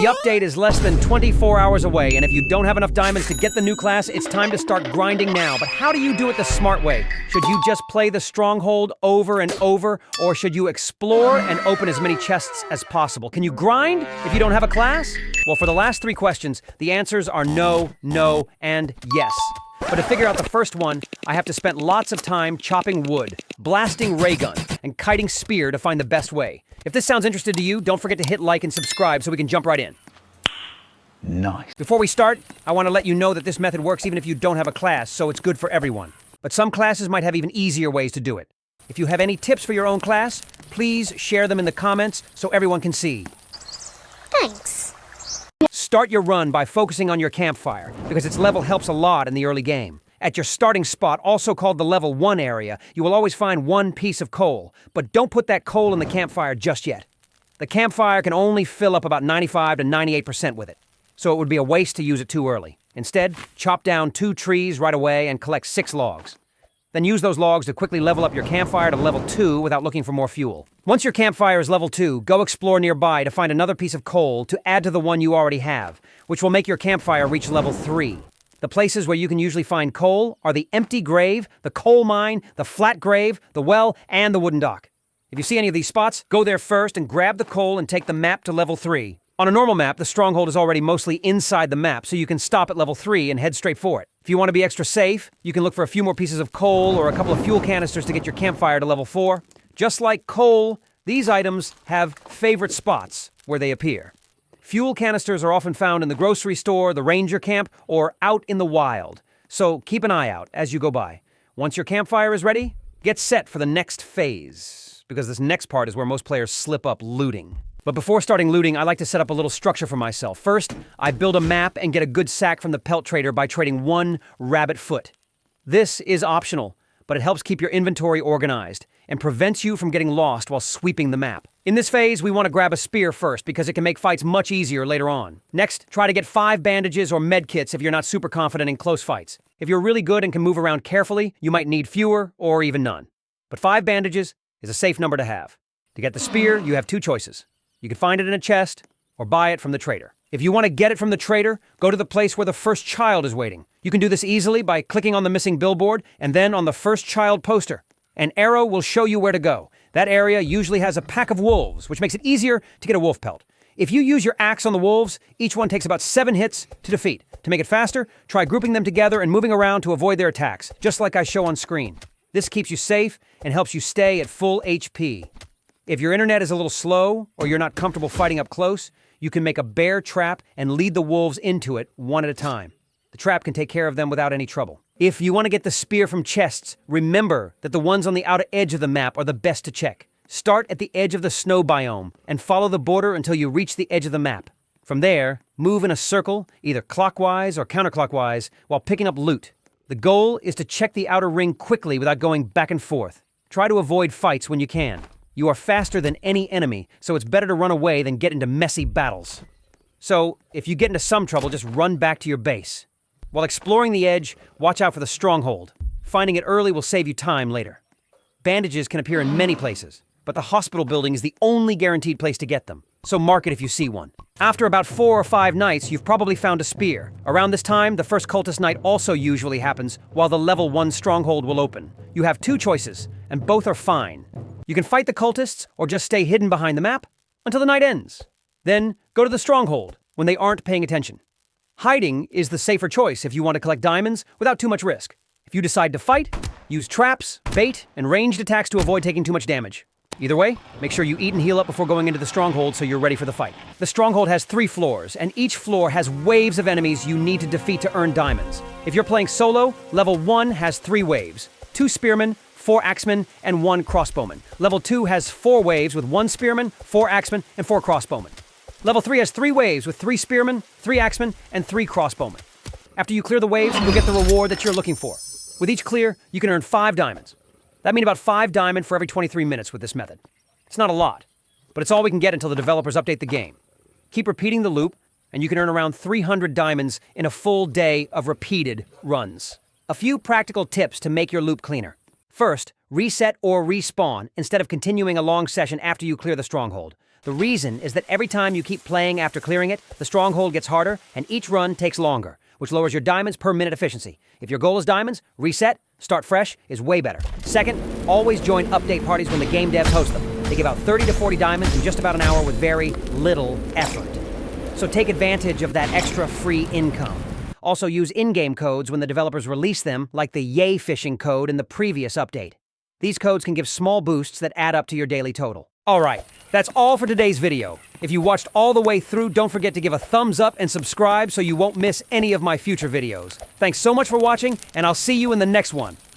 The update is less than 24 hours away, and if you don't have enough diamonds to get the new class, it's time to start grinding now. But how do you do it the smart way? Should you just play the Stronghold over and over, or should you explore and open as many chests as possible? Can you grind if you don't have a class? Well, for the last 3 questions, the answers are no, no, and yes. But to figure out the first one, I have to spend lots of time chopping wood, blasting ray gun, and kiting spear to find the best way. If this sounds interesting to you, don't forget to hit like and subscribe so we can jump right in. Nice. Before we start, I want to let you know that this method works even if you don't have a class, so it's good for everyone. But some classes might have even easier ways to do it. If you have any tips for your own class, please share them in the comments so everyone can see. Thanks. Start your run by focusing on your campfire, because its level helps a lot in the early game. At your starting spot, also called the level 1 area, you will always find 1 piece of coal, but don't put that coal in the campfire just yet. The campfire can only fill up about 95 to 98% with it, so it would be a waste to use it too early. Instead, chop down 2 trees right away and collect 6 logs. Then use those logs to quickly level up your campfire to level 2 without looking for more fuel. Once your campfire is level 2, go explore nearby to find another piece of coal to add to the one you already have, which will make your campfire reach level 3. The places where you can usually find coal are the empty grave, the coal mine, the flat grave, the well, and the wooden dock. If you see any of these spots, go there first and grab the coal and take the map to level 3. On a normal map, the Stronghold is already mostly inside the map, so you can stop at level 3 and head straight for it. If you want to be extra safe, you can look for a few more pieces of coal or a couple of fuel canisters to get your campfire to level 4. Just like coal, these items have favorite spots where they appear. Fuel canisters are often found in the grocery store, the ranger camp, or out in the wild. So keep an eye out as you go by. Once your campfire is ready, get set for the next phase, because this next part is where most players slip up looting. But before starting looting, I like to set up a little structure for myself. First, I build a map and get a good sack from the pelt trader by trading 1 rabbit foot. This is optional, but it helps keep your inventory organized and prevents you from getting lost while sweeping the map. In this phase, we want to grab a spear first because it can make fights much easier later on. Next, try to get 5 bandages or med kits if you're not super confident in close fights. If you're really good and can move around carefully, you might need fewer or even none. But 5 bandages is a safe number to have. To get the spear, you have 2 choices. You can find it in a chest or buy it from the trader. If you want to get it from the trader, go to the place where the first child is waiting. You can do this easily by clicking on the missing billboard and then on the first child poster. An arrow will show you where to go. That area usually has a pack of wolves, which makes it easier to get a wolf pelt. If you use your axe on the wolves, each one takes about 7 hits to defeat. To make it faster, try grouping them together and moving around to avoid their attacks, just like I show on screen. This keeps you safe and helps you stay at full HP. If your internet is a little slow or you're not comfortable fighting up close, you can make a bear trap and lead the wolves into it one at a time. The trap can take care of them without any trouble. If you want to get the spear from chests, remember that the ones on the outer edge of the map are the best to check. Start at the edge of the snow biome and follow the border until you reach the edge of the map. From there, move in a circle, either clockwise or counterclockwise, while picking up loot. The goal is to check the outer ring quickly without going back and forth. Try to avoid fights when you can. You are faster than any enemy, so it's better to run away than get into messy battles. So, if you get into some trouble, just run back to your base. While exploring the edge, watch out for the Stronghold. Finding it early will save you time later. Bandages can appear in many places, but the hospital building is the only guaranteed place to get them, so mark it if you see one. After about 4 or 5 nights, you've probably found a spear. Around this time, the first cultist night also usually happens, while the level 1 Stronghold will open. You have 2 choices, and both are fine. You can fight the cultists, or just stay hidden behind the map until the night ends. Then, go to the Stronghold when they aren't paying attention. Hiding is the safer choice if you want to collect diamonds without too much risk. If you decide to fight, use traps, bait, and ranged attacks to avoid taking too much damage. Either way, make sure you eat and heal up before going into the Stronghold so you're ready for the fight. The Stronghold has 3 floors, and each floor has waves of enemies you need to defeat to earn diamonds. If you're playing solo, level 1 has 3 waves, 2 spearmen, 4 axemen, and 1 crossbowman. Level 2 has 4 waves with 1 spearman, 4 axemen, and 4 crossbowmen. Level 3 has 3 waves with 3 spearmen, 3 axemen, and 3 crossbowmen. After you clear the waves, you'll get the reward that you're looking for. With each clear, you can earn 5 diamonds. That means about 5 diamond for every 23 minutes with this method. It's not a lot, but it's all we can get until the developers update the game. Keep repeating the loop, and you can earn around 300 diamonds in a full day of repeated runs. A few practical tips to make your loop cleaner. First, reset or respawn instead of continuing a long session after you clear the Stronghold. The reason is that every time you keep playing after clearing it, the Stronghold gets harder and each run takes longer, which lowers your diamonds per minute efficiency. If your goal is diamonds, reset, start fresh is way better. Second, always join update parties when the game devs host them. They give out 30 to 40 diamonds in just about an hour with very little effort. So take advantage of that extra free income. Also use in-game codes when the developers release them, like the Yay Fishing code in the previous update. These codes can give small boosts that add up to your daily total. Alright, that's all for today's video. If you watched all the way through, don't forget to give a thumbs up and subscribe so you won't miss any of my future videos. Thanks so much for watching, and I'll see you in the next one.